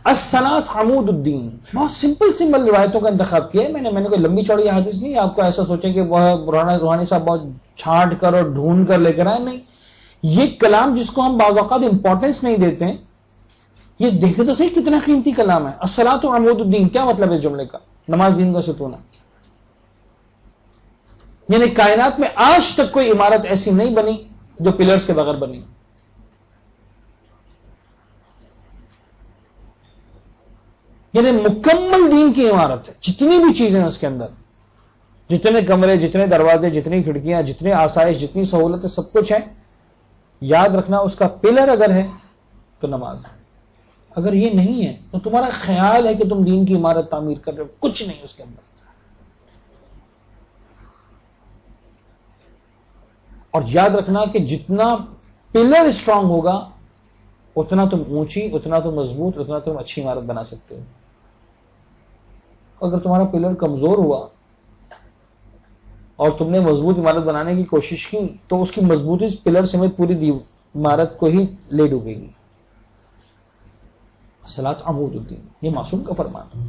الصلاۃ عمود الدین. بہت سمپل روایتوں کا انتخاب کیا ہے میں نے کوئی لمبی چوڑی حدیث نہیں. آپ کو ایسا سوچیں کہ وہ روحانی صاحب بہت چھانٹ کر اور ڈھونڈ کر لے کر آئے. نہیں، یہ کلام جس کو ہم بعض اوقات امپورٹنس نہیں دیتے ہیں، یہ دیکھے تو صحیح کتنا قیمتی کلام ہے. الصلاۃ عمود الدین، کیا مطلب ہے اس جملے کا؟ نماز دین کا ستون ہے. یعنی کائنات میں آج تک کوئی عمارت ایسی نہیں بنی جو پلرز کے بغیر بنی. یعنی مکمل دین کی عمارت ہے. جتنی بھی چیزیں ہیں اس کے اندر، جتنے کمرے، جتنے دروازے، جتنی کھڑکیاں، جتنی آسائش، جتنی سہولتیں، سب کچھ ہے. یاد رکھنا اس کا پلر اگر ہے تو نماز ہے. اگر یہ نہیں ہے تو تمہارا خیال ہے کہ تم دین کی عمارت تعمیر کر رہے ہو، کچھ نہیں اس کے اندر. اور یاد رکھنا کہ جتنا پلر اسٹرانگ ہوگا اتنا تم اونچی، اتنا تم مضبوط، اتنا تم اچھی عمارت بنا سکتے ہو. اگر تمہارا پلر کمزور ہوا اور تم نے مضبوط عمارت بنانے کی کوشش کی تو اس کی مضبوطی پلر سمیت پوری عمارت کو ہی لے ڈوبے گی. الصلاۃ عمود الدین، یہ معصوم کا فرمان ہے.